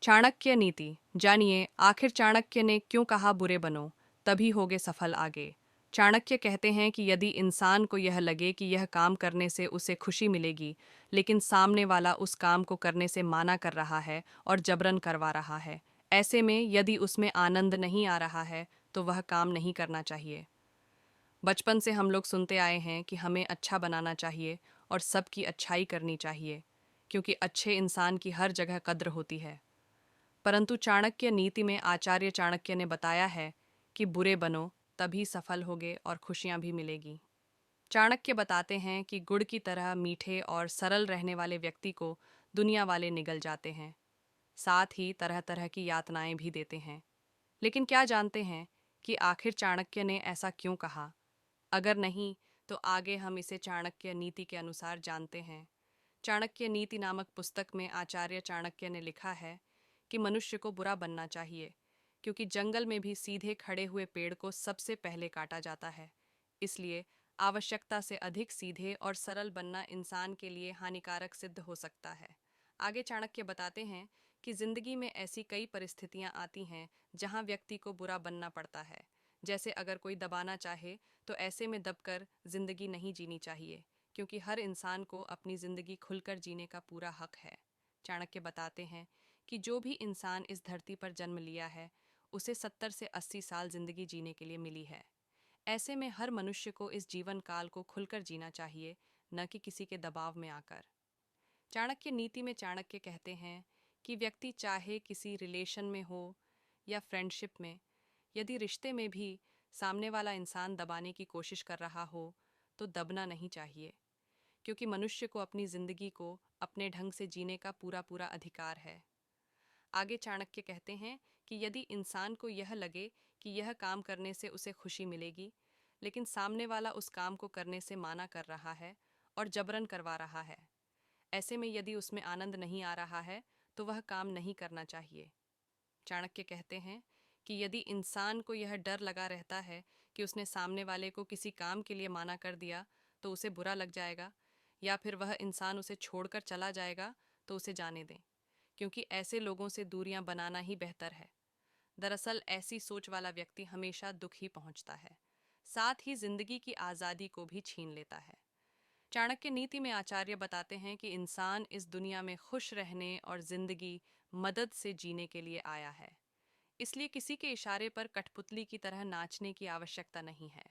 चाणक्य नीति। जानिए आखिर चाणक्य ने क्यों कहा बुरे बनो, तभी होगे सफल आगे। चाणक्य कहते हैं कि यदि इंसान को यह लगे कि यह काम करने से उसे खुशी मिलेगी, लेकिन सामने वाला उस काम को करने से माना कर रहा है और जबरन करवा रहा है, ऐसे में यदि उसमें आनंद नहीं आ रहा है तो वह काम नहीं करना चाहिए। बचपन से हम लोग सुनते आए हैं कि हमें अच्छा बनाना चाहिए और सबकी अच्छाई करनी चाहिए, क्योंकि अच्छे इंसान की हर जगह कद्र होती है। परंतु चाणक्य नीति में आचार्य चाणक्य ने बताया है कि बुरे बनो तभी सफल होगे और खुशियां भी मिलेगी। चाणक्य बताते हैं कि गुड़ की तरह मीठे और सरल रहने वाले व्यक्ति को दुनिया वाले निगल जाते हैं, साथ ही तरह तरह की यातनाएं भी देते हैं। लेकिन क्या जानते हैं कि आखिर चाणक्य ने ऐसा क्यों कहा? अगर नहीं तो आगे हम इसे चाणक्य नीति के अनुसार जानते हैं। चाणक्य नीति नामक पुस्तक में आचार्य चाणक्य ने लिखा है कि मनुष्य को बुरा बनना चाहिए, क्योंकि जंगल में भी सीधे खड़े हुए पेड़ को सबसे पहले काटा जाता है। इसलिए आवश्यकता से अधिक सीधे और सरल बनना इंसान के लिए हानिकारक सिद्ध हो सकता है। आगे चाणक्य बताते हैं कि जिंदगी में ऐसी कई परिस्थितियां आती हैं जहां व्यक्ति को बुरा बनना पड़ता है। जैसे अगर कोई दबाना चाहे तो ऐसे में दबकर जिंदगी नहीं जीनी चाहिए, क्योंकि हर इंसान को अपनी जिंदगी खुलकर जीने का पूरा हक है। चाणक्य बताते हैं कि जो भी इंसान इस धरती पर जन्म लिया है उसे 70 से 80 साल जिंदगी जीने के लिए मिली है। ऐसे में हर मनुष्य को इस जीवन काल को खुलकर जीना चाहिए, न कि किसी के दबाव में आकर। चाणक्य नीति में चाणक्य कहते हैं कि व्यक्ति चाहे किसी रिलेशन में हो या फ्रेंडशिप में, यदि रिश्ते में भी सामने वाला इंसान दबाने की कोशिश कर रहा हो तो दबना नहीं चाहिए, क्योंकि मनुष्य को अपनी जिंदगी को अपने ढंग से जीने का पूरा पूरा अधिकार है। आगे चाणक्य कहते हैं कि यदि इंसान को यह लगे कि यह काम करने से उसे खुशी मिलेगी, लेकिन सामने वाला उस काम को करने से माना कर रहा है और जबरन करवा रहा है, ऐसे में यदि उसमें आनंद नहीं आ रहा है तो वह काम नहीं करना चाहिए। चाणक्य कहते हैं कि यदि इंसान को यह डर लगा रहता है कि उसने सामने वाले को किसी काम के लिए माना कर दिया तो उसे बुरा लग जाएगा, या फिर वह इंसान उसे छोड़कर चला जाएगा, तो उसे जाने दें, क्योंकि ऐसे लोगों से दूरियां बनाना ही बेहतर है। दरअसल ऐसी सोच वाला व्यक्ति हमेशा दुख ही पहुंचता है, साथ ही जिंदगी की आज़ादी को भी छीन लेता है। चाणक्य नीति में आचार्य बताते हैं कि इंसान इस दुनिया में खुश रहने और जिंदगी मदद से जीने के लिए आया है। इसलिए किसी के इशारे पर कठपुतली की तरह नाचने की आवश्यकता नहीं है।